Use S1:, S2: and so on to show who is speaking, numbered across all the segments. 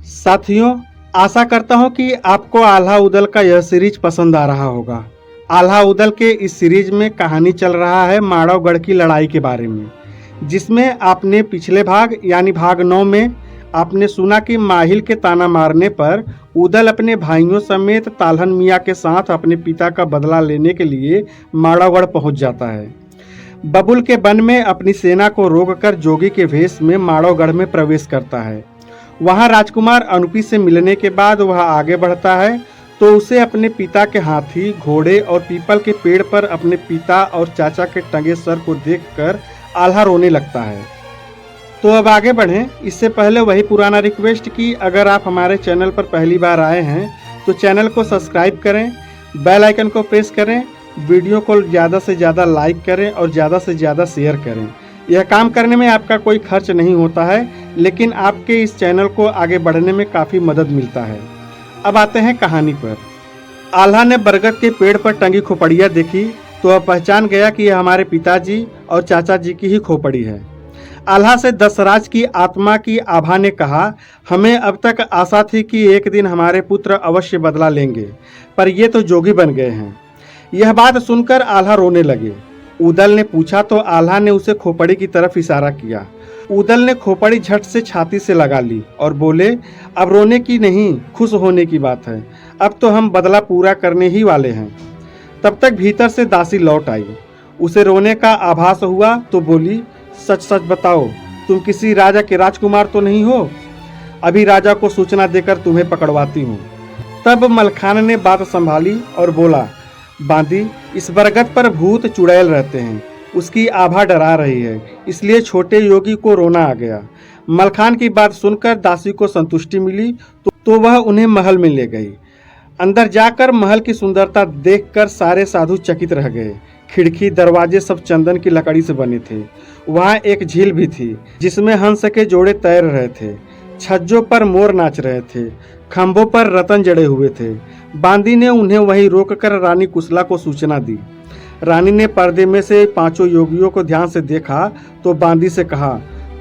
S1: साथियों, आशा करता हूं कि आपको आल्हा उदल का यह सीरीज पसंद आ रहा होगा। आल्हा उदल के इस सीरीज में कहानी चल रहा है माड़वगढ़ की लड़ाई के बारे में, जिसमें आपने पिछले भाग यानी भाग 9 में आपने सुना कि माहिल के ताना मारने पर उदल अपने भाइयों समेत ताल्हन मियाँ के साथ अपने पिता का बदला लेने के लिए माड़वगढ़ पहुंच जाता है। बबुल के वन में अपनी सेना को रोककर जोगी के वेश में माड़वगढ़ में प्रवेश करता है। वहां राजकुमार अनुपी से मिलने के बाद वह आगे बढ़ता है तो उसे अपने पिता के हाथी, घोड़े और पीपल के पेड़ पर अपने पिता और चाचा के टंगे सर को देखकर आल्हा रोने लगता है। तो अब आगे बढ़ें, इससे पहले वही पुराना रिक्वेस्ट कि अगर आप हमारे चैनल पर पहली बार आए हैं तो चैनल को सब्सक्राइब करें, बेल आइकन को प्रेस करें, वीडियो को ज़्यादा से ज़्यादा लाइक करें और ज़्यादा से ज़्यादा शेयर करें। यह काम करने में आपका कोई खर्च नहीं होता है, लेकिन आपके इस चैनल को आगे बढ़ने में काफ़ी मदद मिलता है। अब आते हैं कहानी पर। आल्हा ने बरगद के पेड़ पर टंगी खोपड़ियाँ देखी तो वह पहचान गया कि यह हमारे पिताजी और चाचा जी की ही खोपड़ी है। आल्हा से दशराज की आत्मा की आभा ने कहा, हमें अब तक आशा थी कि एक दिन हमारे पुत्र अवश्य बदला लेंगे, पर ये तो जोगी बन गए हैं। यह बात सुनकर आल्हा रोने लगे। उदल ने पूछा तो आल्हा ने उसे खोपड़ी की तरफ इशारा किया। उदल ने खोपड़ी झट से छाती से लगा ली और बोले, अब रोने की नहीं, खुश होने की बात है। अब तो हम बदला पूरा करने ही वाले हैं। तब तक भीतर से दासी लौट आई। उसे रोने का आभास हुआ तो बोली, सच सच बताओ, तुम किसी राजा के राजकुमार तो नहीं हो? अभी राजा को सूचना देकर तुम्हें पकड़वाती हूँ। तब मलखान ने बात संभाली और बोला, बांदी, इस बरगद पर भूत चुड़ैल रहते हैं, उसकी आभा डरा रही है, इसलिए छोटे योगी को रोना आ गया। मलखान की बात सुनकर दासी को संतुष्टि मिली तो वह उन्हें महल में ले गई। अंदर जाकर महल की सुंदरता देखकर सारे साधु चकित रह गए। खिड़की दरवाजे सब चंदन की लकड़ी से बने थे। वहाँ एक झील भी थी जिसमें हंस के जोड़े तैर रहे थे। छज्जों पर मोर नाच रहे थे, खंभों पर रतन जड़े हुए थे। बांदी ने उन्हें वहीं रोककर रानी कुशला को सूचना दी। रानी ने पर्दे में से 5 योगियों को ध्यान से देखा तो बांदी से कहा,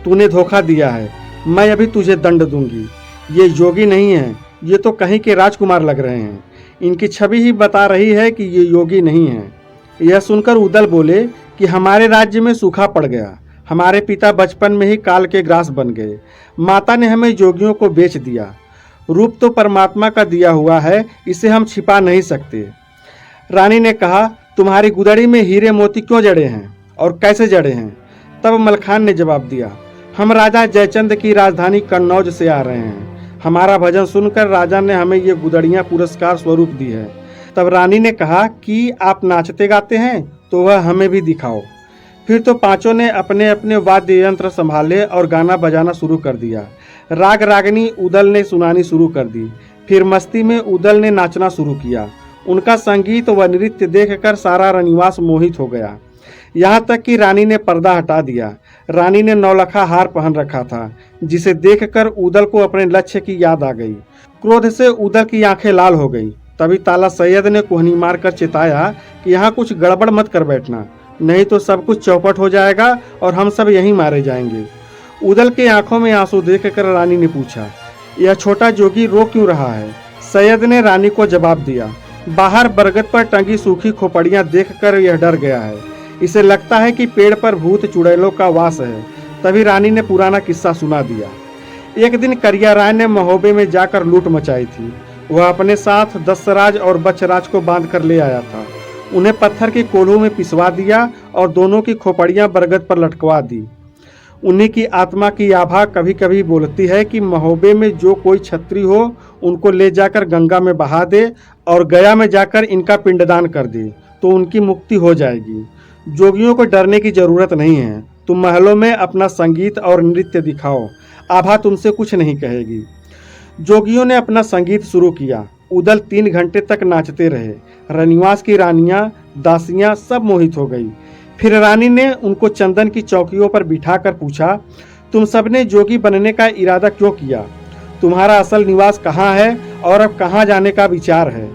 S1: तूने धोखा दिया है, मैं अभी तुझे दंड दूंगी। ये योगी नहीं है, ये तो कहीं के राजकुमार लग रहे हैं। इनकी छवि ही बता रही है कि ये योगी नहीं है। यह सुनकर उदल बोले कि हमारे राज्य में सूखा पड़ गया, हमारे पिता बचपन में ही काल के ग्रास बन गए, माता ने हमें योगियों को बेच दिया। रूप तो परमात्मा का दिया हुआ है, इसे हम छिपा नहीं सकते। रानी ने कहा, तुम्हारी गुदड़ी में हीरे मोती क्यों जड़े हैं और कैसे जड़े हैं? तब मलखान ने जवाब दिया, हम राजा जयचंद की राजधानी कन्नौज से आ रहे हैं। हमारा भजन सुनकर राजा ने हमें ये गुदड़ियाँ पुरस्कार स्वरूप दी है। तब रानी ने कहा कि आप नाचते गाते हैं तो वह हमें भी दिखाओ। फिर तो 5 ने अपने अपने वाद्य यंत्र संभाले और गाना बजाना शुरू कर दिया। राग रागनी उदल ने सुनानी शुरू कर दी। फिर मस्ती में उदल ने नाचना शुरू किया। उनका संगीत व नृत्य देखकर सारा रनिवास मोहित हो गया। यहाँ तक कि रानी ने पर्दा हटा दिया। रानी ने नौलखा हार पहन रखा था, जिसे देखकर उदल को अपने लक्ष्य की याद आ गई। क्रोध से उदल की आंखें लाल हो गई। तभी ताला सैयद ने कोहनी मारकर चिताया कि यहाँ कुछ गड़बड़ मत कर बैठना, नहीं तो सब कुछ चौपट हो जाएगा और हम सब यहीं मारे जाएंगे। उदल के आंखों में आंसू देखकर रानी ने पूछा, यह छोटा जोगी रो क्यों रहा है? सैयद ने रानी को जवाब दिया, बाहर बरगद पर टंगी सूखी खोपड़ियाँ देखकर यह डर गया है। इसे लगता है कि पेड़ पर भूत चुड़ैलों का वास है। तभी रानी ने पुराना किस्सा सुना दिया। एक दिन करिया राय ने महोबे में जाकर लूट मचाई थी। वह अपने साथ दशराज और बचराज को बांध कर ले आया था। उन्हें पत्थर की कोल्हू में पिसवा दिया और दोनों की खोपड़ियाँ बरगद पर लटकवा दी। उन्हीं की आत्मा की आभा कभी कभी बोलती है कि महोबे में जो कोई छत्री हो उनको ले जाकर गंगा में बहा दे और गया में जाकर इनका पिंडदान कर दे तो उनकी मुक्ति हो जाएगी। जोगियों को डरने की जरूरत नहीं है। तुम महलों में अपना संगीत और नृत्य दिखाओ, आभा तुमसे कुछ नहीं कहेगी। जोगियों ने अपना संगीत शुरू किया। उदल 3 घंटे तक नाचते रहे। रनिवास की रानियां, दासियां सब मोहित हो गई। फिर रानी ने उनको चंदन की चौकियों पर बिठाकर पूछा, तुम सबने जोगी बनने का इरादा क्यों किया? तुम्हारा असल निवास कहाँ है और अब कहाँ जाने का विचार है?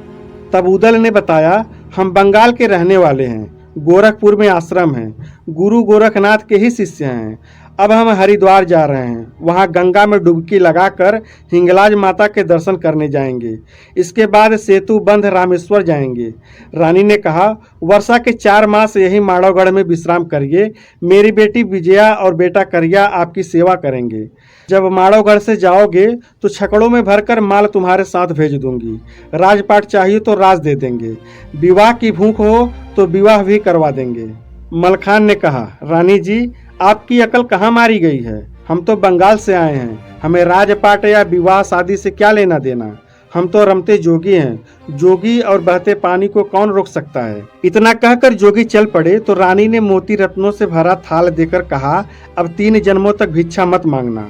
S1: तब उदल ने बताया, हम बंगाल के रहने वाले हैं, गोरखपुर में आश्रम है, गुरु गोरखनाथ के ही शिष्य हैं। अब हम हरिद्वार जा रहे हैं, वहाँ गंगा में डुबकी लगाकर हिंगलाज माता के दर्शन करने जाएंगे। इसके बाद सेतु बंध रामेश्वर जाएंगे। रानी ने कहा, वर्षा के 4 मास यही माड़वगढ़ में विश्राम करिए। मेरी बेटी विजया और बेटा करिया आपकी सेवा करेंगे। जब माड़वगढ़ से जाओगे तो छकड़ों में भरकर माल तुम्हारे साथ भेज दूंगी। राजपाट चाहिए तो राज दे देंगे। विवाह की भूख हो तो विवाह भी करवा देंगे। मलखान ने कहा, रानी जी, आपकी अकल कहाँ मारी गई है? हम तो बंगाल से आए हैं, हमें राजपाट या विवाह शादी से क्या लेना देना? हम तो रमते जोगी हैं। जोगी और बहते पानी को कौन रोक सकता है? इतना कहकर जोगी चल पड़े तो रानी ने मोती रत्नों से भरा थाल देकर कहा, अब 3 जन्मों तक भिक्षा मत मांगना।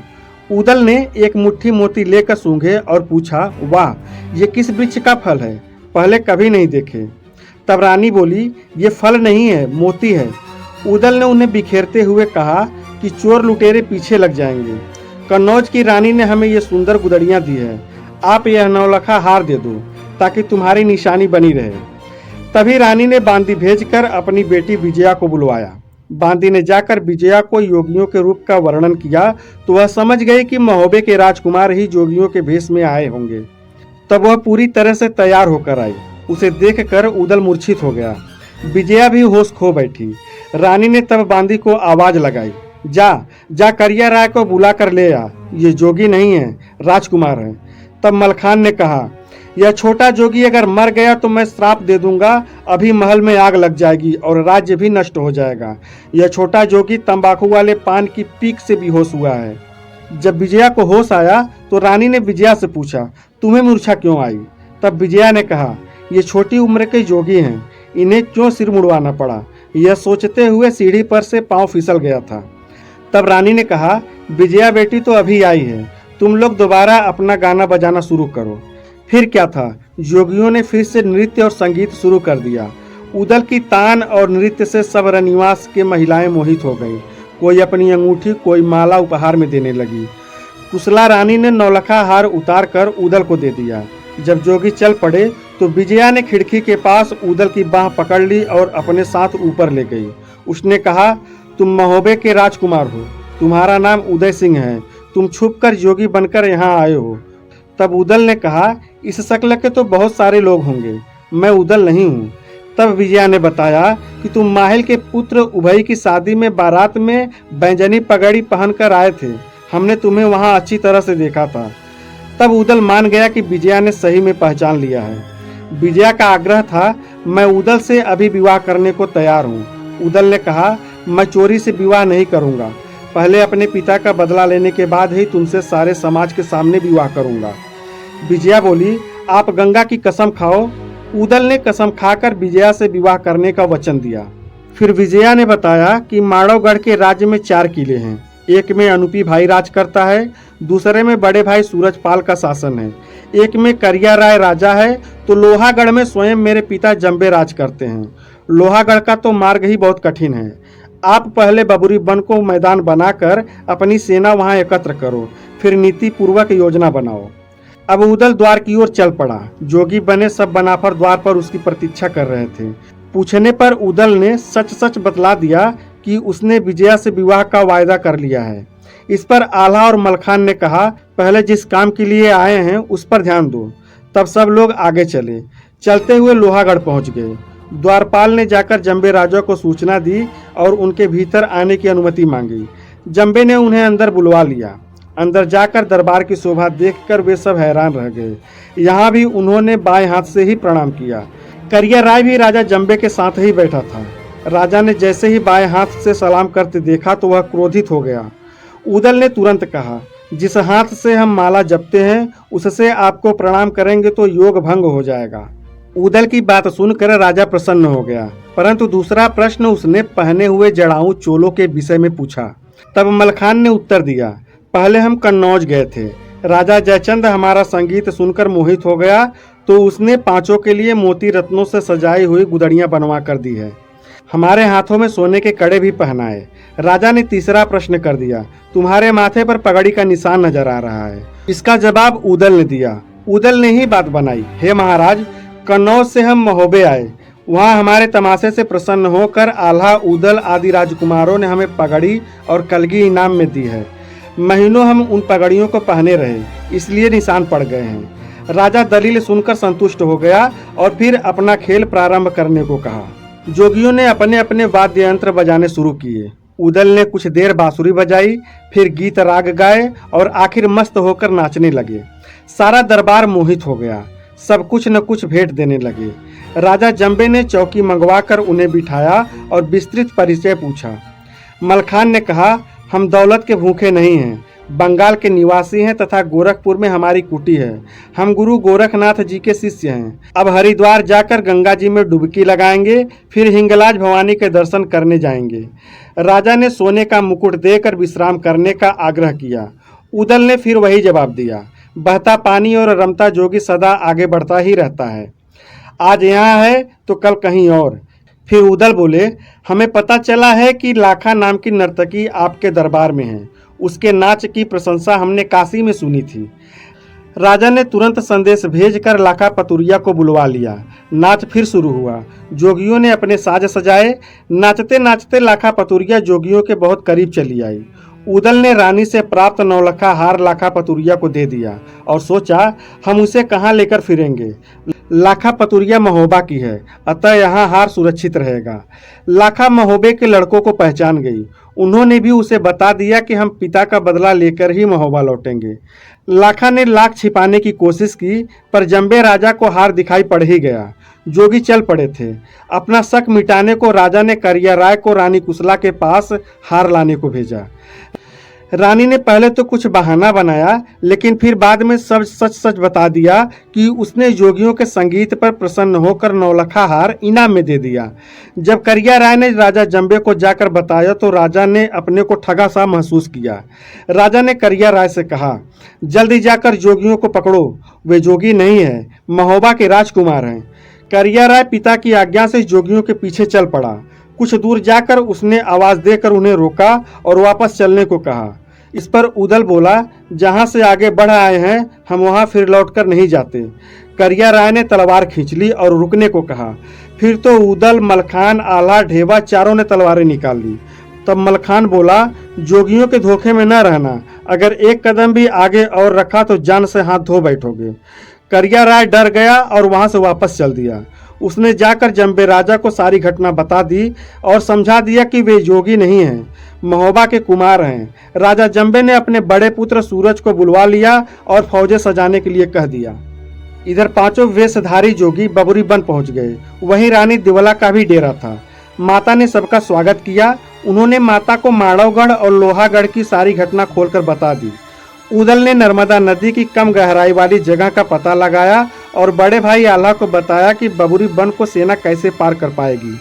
S1: उदल ने एक मुट्ठी मोती लेकर सूंघे और पूछा, वाह, ये किस वृक्ष का फल है? पहले कभी नहीं देखे। तब रानी बोली, ये फल नहीं है, मोती है। उदल ने उन्हें बिखेरते हुए कहा कि चोर लुटेरे पीछे लग जाएंगे। कन्नौज की रानी ने हमें ये सुंदर गुदड़ियां दी है, आप यह 9 लखा हार दे दो ताकि तुम्हारी निशानी बनी रहे। तभी रानी ने बांदी भेजकर अपनी बेटी विजया को बुलवाया। बांदी ने जाकर विजया को योगियों के रूप का वर्णन किया तो वह समझ गई कि महोबे के राजकुमार ही जोगियों के भेष में आए होंगे। तब वह पूरी तरह से तैयार होकर आई। उसे देखकर उदल मूर्छित हो गया। विजया भी होश खो बैठी। रानी ने तब बांदी को आवाज लगाई, जा जा करिया राय को बुला कर ले आ, ये जोगी नहीं है, राजकुमार है। तब मलखान ने कहा, यह छोटा जोगी अगर मर गया तो मैं श्राप दे दूंगा, अभी महल में आग लग जाएगी और राज्य भी नष्ट हो जाएगा। यह छोटा जोगी तंबाकू वाले पान की पीक से बेहोश हुआ है। जब विजया को होश आया तो रानी ने विजया से पूछा, तुम्हें मूर्छा क्यों आई? तब विजया ने कहा, ये छोटी उम्र के जोगी हैं, इन्हें क्यों सिर मुड़वाना पड़ा? यह सोचते हुए सीढ़ी पर से पांव फिसल गया था। तब रानी ने कहा, विजया बेटी तो अभी आई है, तुम लोग दोबारा अपना गाना बजाना शुरू करो। फिर क्या था, जोगियों ने फिर से नृत्य और संगीत शुरू कर दिया। उदल की तान और नृत्य से सब रनिवास के महिलाएं मोहित हो गईं। कोई अपनी अंगूठी, कोई माला उपहार में देने लगी। कुशला रानी ने 9 लखा हार उतार कर उदल को दे दिया। जब जोगी चल पड़े तो विजया ने खिड़की के पास उदल की बाह पकड़ ली और अपने साथ ऊपर ले गई। उसने कहा, तुम महोबे के राजकुमार हो, तुम्हारा नाम उदय सिंह है, तुम छुपकर जोगी बनकर यहाँ आए हो। तब उदल ने कहा, इस शक्ल के तो बहुत सारे लोग होंगे, मैं उदल नहीं हूँ। तब विजया ने बताया कि तुम माहिल के पुत्र उभय की शादी में बारात में बैंजनी पगड़ी पहनकर आए थे, हमने तुम्हें वहाँ अच्छी तरह से देखा था। तब उदल मान गया कि विजया ने सही में पहचान लिया है। विजया का आग्रह था, मैं उदल से अभी विवाह करने को तैयार हूँ। उदल ने कहा, मैं चोरी से विवाह नहीं करूँगा, पहले अपने पिता का बदला लेने के बाद ही तुमसे सारे समाज के सामने विवाह करूँगा। विजया बोली, आप गंगा की कसम खाओ। उदल ने कसम खाकर विजया से विवाह करने का वचन दिया। फिर विजया ने बताया कि माड़वगढ़ के राज्य में 4 किले हैं, एक में अनुपी भाई राज करता है, दूसरे में बड़े भाई सूरजपाल का शासन है, एक में करिया राय राजा है, तो लोहागढ़ में स्वयं मेरे पिता जंबे राज करते हैं। लोहागढ़ का तो मार्ग ही बहुत कठिन है। आप पहले बबुरी वन को मैदान बनाकर अपनी सेना वहां एकत्र करो, फिर नीति पूर्वक योजना बनाओ। अब उदल द्वार की ओर चल पड़ा। जोगी बने सब बनाफर द्वार पर उसकी प्रतीक्षा कर रहे थे। पूछने पर उदल ने सच सच बतला दिया कि उसने विजया से विवाह का वायदा कर लिया है। इस पर आल्हा और मलखान ने कहा, पहले जिस काम के लिए आए हैं उस पर ध्यान दो। तब सब लोग आगे चले। चलते हुए लोहागढ़ पहुंच गए। द्वारपाल ने जाकर जंबे राजा को सूचना दी और उनके भीतर आने की अनुमति मांगी। जंबे ने उन्हें अंदर बुलवा लिया। अंदर जाकर दरबार की शोभा देखकर वे सब हैरान रह गए। यहाँ भी उन्होंने बाएं हाथ से ही प्रणाम किया। करिया राय भी राजा जंबे के साथ ही बैठा था। राजा ने जैसे ही बाएं हाथ से सलाम करते देखा तो वह क्रोधित हो गया। उदल ने तुरंत कहा, जिस हाथ से हम माला जपते हैं उससे आपको प्रणाम करेंगे तो योग भंग हो जाएगा। उदल की बात सुनकर राजा प्रसन्न हो गया, परंतु दूसरा प्रश्न उसने पहने हुए जड़ाऊ चोलों के विषय में पूछा। तब मलखान ने उत्तर दिया, पहले हम कन्नौज गए थे, राजा जयचंद हमारा संगीत सुनकर मोहित हो गया तो उसने 5 के लिए मोती रत्नों से सजाई हुई गुदड़ियां बनवा कर दी है, हमारे हाथों में सोने के कड़े भी पहनाए। राजा ने तीसरा प्रश्न कर दिया, तुम्हारे माथे पर पगड़ी का निशान नजर आ रहा है। इसका जवाब उदल ने दिया। उदल ने ही बात बनाई, हे महाराज, कन्नौज से हम महोबे आए, वहाँ हमारे तमाशे से प्रसन्न होकर आल्हा उदल आदि राजकुमारों ने हमें पगड़ी और कलगी इनाम में दी है। महीनों हम उन पगड़ियों को पहने रहे, इसलिए निशान पड़ गए हैं। राजा दलील सुनकर संतुष्ट हो गया और फिर अपना खेल प्रारंभ करने को कहा। जोगियों ने अपने अपने वाद्य यंत्र बजाने शुरू किए। उदल ने कुछ देर बांसुरी बजाई, फिर गीत राग गाए और आखिर मस्त होकर नाचने लगे। सारा दरबार मोहित हो गया, सब कुछ न कुछ भेंट देने लगे। राजा जंबे ने चौकी मंगवाकर उन्हें बिठाया और विस्तृत परिचय पूछा। मलखान ने कहा, हम दौलत के भूखे नहीं हैं, बंगाल के निवासी हैं तथा गोरखपुर में हमारी कुटी है। हम गुरु गोरखनाथ जी के शिष्य हैं। अब हरिद्वार जाकर गंगा जी में डुबकी लगाएंगे, फिर हिंगलाज भवानी के दर्शन करने जाएंगे। राजा ने सोने का मुकुट देकर विश्राम करने का आग्रह किया। उदल ने फिर वही जवाब दिया, बहता पानी और रमता जोगी सदा आगे बढ़ता ही रहता है। आज यहाँ है तो कल कहीं और। फिर उदल बोले, हमें पता चला है कि लाखा नाम की नर्तकी आपके दरबार में है। उसके नाच की प्रशंसा हमने काशी में सुनी थी। राजा ने तुरंत संदेश भेजकर लाखा पतुरिया को बुलवा लिया। नाच फिर शुरू हुआ। जोगियों ने अपने साज सजाए। नाचते नाचते लाखा पतुरिया जोगियों के बहुत करीब चली आई। उदल ने रानी से प्राप्त नौलखा हार लाखा पतुरिया को दे दिया और सोचा, हम उसे कहाँ लेकर फिरेंगे। लाखा पतुरिया महोबा की है, अतः यहाँ हार सुरक्षित रहेगा। लाखा महोबे के लड़कों को पहचान गई। उन्होंने भी उसे बता दिया कि हम पिता का बदला लेकर ही महोबा लौटेंगे। लाखा ने लाख छिपाने की कोशिश की, पर जंबे राजा को हार दिखाई पड़ ही गया। जोगी चल पड़े थे। अपना शक मिटाने को राजा ने करिया राय को रानी कुशला के पास हार लाने को भेजा। रानी ने पहले तो कुछ बहाना बनाया, लेकिन फिर बाद में सब सच सच बता दिया कि उसने जोगियों के संगीत पर प्रसन्न होकर नौलखा हार इनाम में दे दिया। जब करिया राय ने राजा जंबे को जाकर बताया तो राजा ने अपने को ठगा सा महसूस किया। राजा ने करिया राय से कहा, जल्दी जाकर जोगियों को पकड़ो, वे जोगी नहीं है, महोबा के राजकुमार हैं। करिया राय पिता की आज्ञा से जोगियों के पीछे चल पड़ा। कुछ दूर जाकर उसने आवाज देकर उन्हें रोका और वापस चलने को कहा। इस पर उदल बोला, जहां से आगे बढ़ आए हैं हम वहां फिर लौटकर नहीं जाते। करिया राय ने तलवार खींच ली और रुकने को कहा। फिर तो उदल, मलखान, आल्हा, ढेबा चारों ने तलवारें निकाल ली। तब मलखान बोला, जोगियों के धोखे में न रहना, अगर एक कदम भी आगे और रखा तो जान से हाथ धो बैठोगे। करिया राय डर गया और वहां से वापस चल दिया। उसने जाकर जंबे राजा को सारी घटना बता दी और समझा दिया कि वे जोगी नहीं हैं, महोबा के कुमार हैं। राजा जंबे ने अपने बड़े पुत्र सूरज को बुलवा लिया और फौजें सजाने के लिए कह दिया। इधर पांचों वेशधारी जोगी बबुरी बन पहुंच गए। वहीं रानी दिवला का भी डेरा था। माता ने सबका स्वागत किया। उन्होंने माता को माड़वगढ़ और लोहागढ़ की सारी घटना खोलकर बता दी। उदल ने नर्मदा नदी की कम गहराई वाली जगह का पता लगाया और बड़े भाई आल्हा को बताया कि बबुरी बन को सेना कैसे पार कर पाएगी।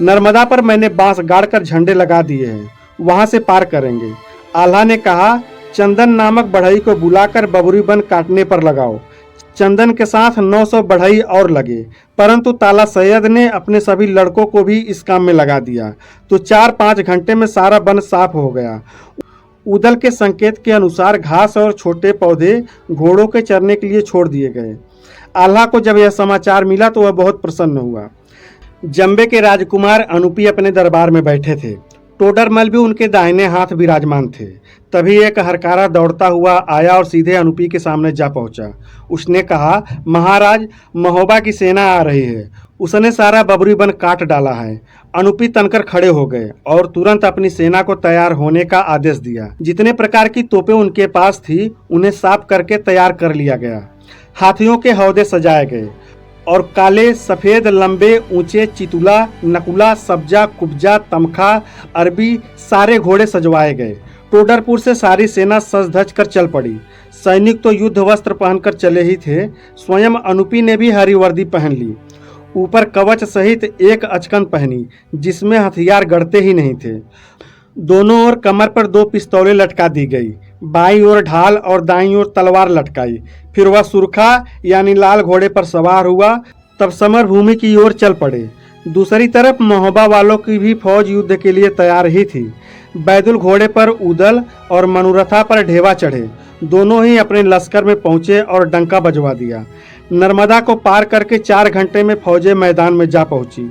S1: नर्मदा पर मैंने बांस गाड़कर झंडे लगा दिए हैं, वहां से पार करेंगे। आल्हा ने कहा, चंदन नामक बढ़ई को बुलाकर बबुरी बन काटने पर लगाओ। चंदन के साथ 900 बढ़ई और लगे, परंतु ताला सैयद ने अपने सभी लड़कों को भी इस काम में लगा दिया, तो 4-5 घंटे में सारा वन साफ हो गया। उदल के संकेत के अनुसार घास और छोटे पौधे घोड़ों के चरने के लिए छोड़ दिए गए। आल्हा को जब यह समाचार मिला तो वह बहुत प्रसन्न हुआ। जंबे के राजकुमार अनुपी अपने दरबार में बैठे थे। टोडरमल भी उनके दाहिने हाथ विराजमान थे। तभी एक हरकारा दौड़ता हुआ आया और सीधे अनुपी के सामने जा पहुंचा। उसने कहा, महाराज, महोबा की सेना आ रही है। उसने सारा बबुरी बन काट डाला है। अनुपी तनकर खड़े हो गए और तुरंत अपनी सेना को तैयार होने का आदेश दिया। जितने प्रकार की तोपें उनके पास थी उन्हें साफ करके तैयार कर लिया गया। हाथियों के हौदे सजाए गए और काले, सफेद, लंबे, ऊंचे, चितुला, नकुला, सब्जा, कुब्जा, तमखा, अरबी सारे घोड़े सजवाए गए। टोडरपुर से सारी सेना सज धज कर चल पड़ी। सैनिक तो युद्ध वस्त्र पहनकर चले ही थे। स्वयं अनुपी ने भी हरी वर्दी पहन ली, ऊपर कवच सहित एक अचकन पहनी जिसमें हथियार गड़ते ही नहीं थे। दोनों ओर कमर पर 2 पिस्तौलें लटका दी गई। बाईं ओर ढाल और दाईं ओर तलवार लटकाई। फिर वह सुरखा यानी लाल घोड़े पर सवार हुआ। तब समर भूमि की ओर चल पड़े। दूसरी तरफ महोबा वालों की भी फौज युद्ध के लिए तैयार ही थी। बैदुल घोड़े पर उदल और मनोरथा पर ढेवा चढ़े। दोनों ही अपने लश्कर में पहुंचे और डंका बजवा दिया। नर्मदा को पार करके 4 घंटे में फौजें मैदान में जा पहुंची।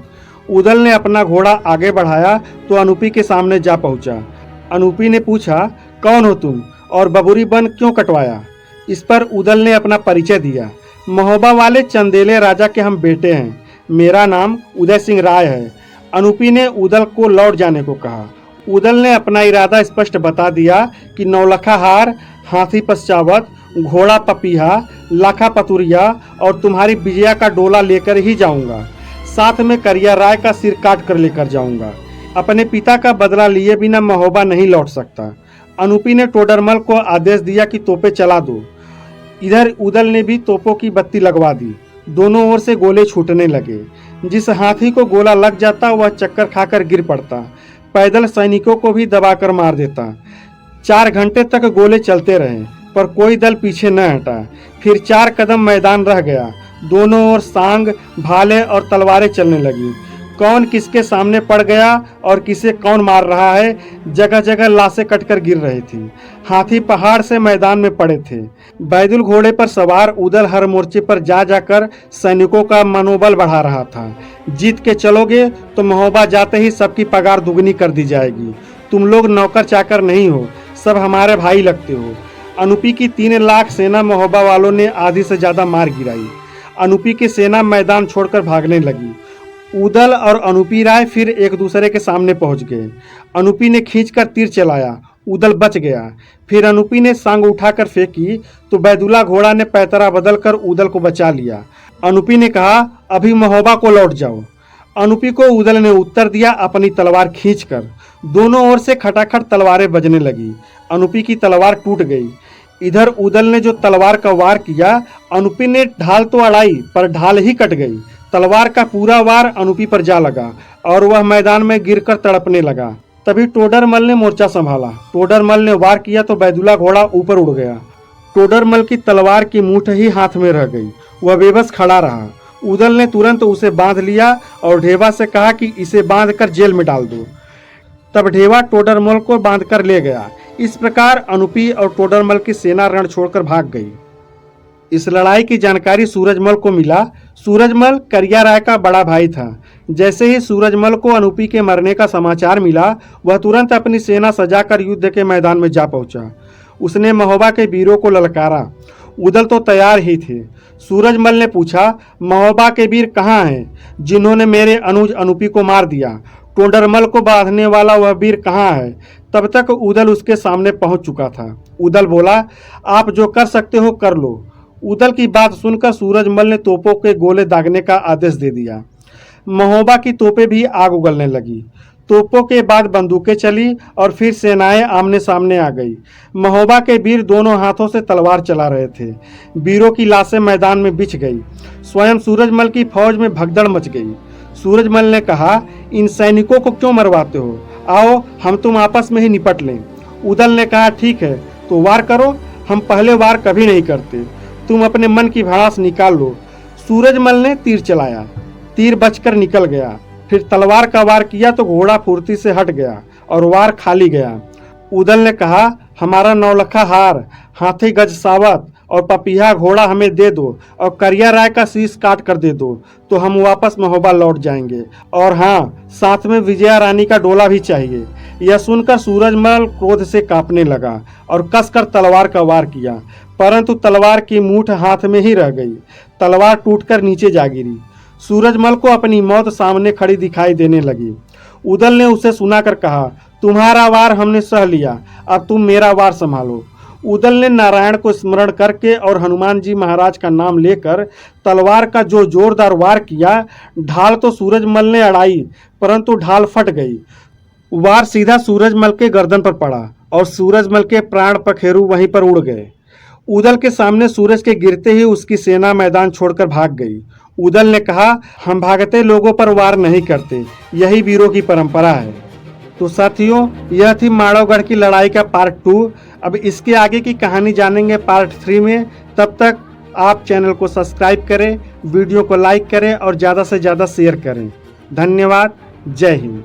S1: उदल ने अपना घोड़ा आगे बढ़ाया तो अनुपी के सामने जा पहुंचा। अनुपी ने पूछा, कौन हो तुम और बबूरी बन क्यों कटवाया? इस पर उदल ने अपना परिचय दिया। महोबा वाले चंदेले राजा के हम बेटे हैं। मेरा नाम उदय सिंह राय है। अनुपी ने उदल को लौट जाने को कहा। उदल ने अपना इरादा स्पष्ट बता दिया कि नौलखा हार, हाथी पश्चावत, घोड़ा पपीहा, लाखा पतुरिया और तुम्हारी विजया का डोला लेकर ही जाऊंगा। साथ में करिया राय का सिर काट कर लेकर जाऊंगा। अपने पिता का बदला लिए बिना महोबा नहीं लौट सकता। अनुपी ने टोडरमल को आदेश दिया कि तोपें चला दो। इधर उदल ने भी तोपों की बत्ती लगवा दी। दोनों ओर से गोले छूटने लगे। जिस हाथी को गोला लग जाता वह चक्कर खाकर गिर पड़ता। पैदल सैनिकों को भी दबाकर मार देता। 4 घंटे तक गोले चलते रहे पर कोई दल पीछे न हटा। फिर 4 कदम मैदान रह गया। दोनों ओर सांग, भाले और तलवारें चलने लगी। कौन किसके सामने पड़ गया और किसे कौन मार रहा है, जगह जगह लाशें कटकर गिर रही थी। हाथी पहाड़ से मैदान में पड़े थे। बैदुल घोड़े पर सवार उदल हर मोर्चे पर जा जाकर सैनिकों का मनोबल बढ़ा रहा था। जीत के चलोगे तो महोबा जाते ही सबकी पगार दुगनी कर दी जाएगी। तुम लोग नौकर चाकर नहीं हो, सब हमारे भाई लगते हो। अनुपी की 3 लाख सेना महोबा वालों ने आधी से ज्यादा मार गिराई। अनुपी की सेना मैदान छोड़कर भागने लगी। उदल और अनुपी राय फिर एक दूसरे के सामने पहुंच गए। अनुपी ने खींचकर तीर चलाया, उदल बच गया। फिर अनुपी ने सांग उठाकर फेंकी तो बैदुल्ला घोड़ा ने पैतरा बदलकर उदल को बचा लिया। अनुपी ने कहा, अभी महोबा को लौट जाओ। अनुपी को उदल ने उत्तर दिया अपनी तलवार खींचकर। दोनों ओर से खटाखट तलवारें बजने लगी। अनुपी की तलवार टूट गई। इधर उदल ने जो तलवार का वार किया, अनुपी ने ढाल तो अड़ाई पर ढाल ही कट गई। तलवार का पूरा वार अनुपी पर जा लगा और वह मैदान में गिरकर तड़पने लगा। तभी टोडरमल ने मोर्चा संभाला। टोडरमल ने वार किया तो बैदुल्ला घोड़ा ऊपर उड़ गया। टोडरमल की तलवार की मूठ ही हाथ में रह गई। वह बेबस खड़ा रहा। उदल ने तुरंत उसे बांध लिया और ढेवा से कहा कि इसे बांधकर जेल में डाल दो। तब ढेवा टोडरमल को बांधकर ले गया। इस प्रकार अनुपी और टोडरमल की सेना रण छोड़कर भाग गई। इस लड़ाई की जानकारी सूरजमल को मिला। सूरजमल करिया राय का बड़ा भाई था। जैसे ही सूरजमल को अनुपी के मरने का समाचार मिला, वह तुरंत अपनी सेना सजाकर युद्ध के मैदान में जा पहुंचा। उसने महोबा के वीरों को ललकारा। उदल तो तैयार ही थे। सूरजमल ने पूछा, महोबा के वीर कहाँ हैं जिन्होंने मेरे अनुज अनुपी को मार दिया? टोडरमल को बांधने वाला वह वीर कहाँ है? तब तक उदल उसके सामने पहुंच चुका था। उदल बोला, आप जो कर सकते हो कर लो। उदल की बात सुनकर सूरजमल ने तोपों के गोले दागने का आदेश दे दिया। महोबा की तोपें भी आग उगलने लगी। तोपों के बाद बंदूकें चली और फिर सेनाएं आमने सामने आ गई। महोबा के वीर दोनों हाथों से तलवार चला रहे थे। वीरों की लाशें मैदान में बिछ गई। स्वयं सूरजमल की फौज में भगदड़ मच गई। सूरजमल ने कहा, इन सैनिकों को क्यों मरवाते हो? आओ हम तुम आपस में ही निपट लें। उदल ने कहा, ठीक है तो वार करो। हम पहले वार कभी नहीं करते। तुम अपने मन की भड़ास निकाल लो। सूरजमल ने तीर चलाया। तीर बचकर निकल गया। फिर तलवार का वार किया तो घोड़ा फुर्ती से हट गया और वार खाली गया। उदल ने कहा, हमारा नौलखा हार, हाथी गज सावत और पपीहा घोड़ा हमें दे दो और करिया राय का शीश काट कर दे दो तो हम वापस महोबा लौट जाएंगे। और हाँ, साथ में विजया रानी का डोला भी चाहिए। यह सुनकर सूरजमल क्रोध से कांपने लगा और कसकर तलवार का वार किया, परंतु तलवार की मूठ हाथ में ही रह गई। तलवार टूटकर नीचे जा गिरी। सूरजमल को अपनी मौत सामने खड़ी दिखाई देने लगी। उदल ने उसे सुनाकर कहा, तुम्हारा वार हमने सह लिया, अब तुम मेरा वार संभालो। उदल ने नारायण को स्मरण करके और हनुमान जी महाराज का नाम लेकर तलवार का जो जोरदार वार किया, ढाल तो सूरजमल ने अड़ाई परंतु ढाल फट गई। वार सीधा सूरजमल के गर्दन पर पड़ा और सूरजमल के प्राण पखेरु वहीं पर उड़ गए। उदल के सामने सूरज के गिरते ही उसकी सेना मैदान छोड़कर भाग गई। उदल ने कहा, हम भागते लोगों पर वार नहीं करते, यही वीरों की परंपरा है। तो साथियों, यह थी माड़ोगढ़ की लड़ाई का पार्ट 2। अब इसके आगे की कहानी जानेंगे पार्ट 3 में। तब तक आप चैनल को सब्सक्राइब करें, वीडियो को लाइक करें और ज़्यादा से ज़्यादा शेयर करें। धन्यवाद। जय हिंद।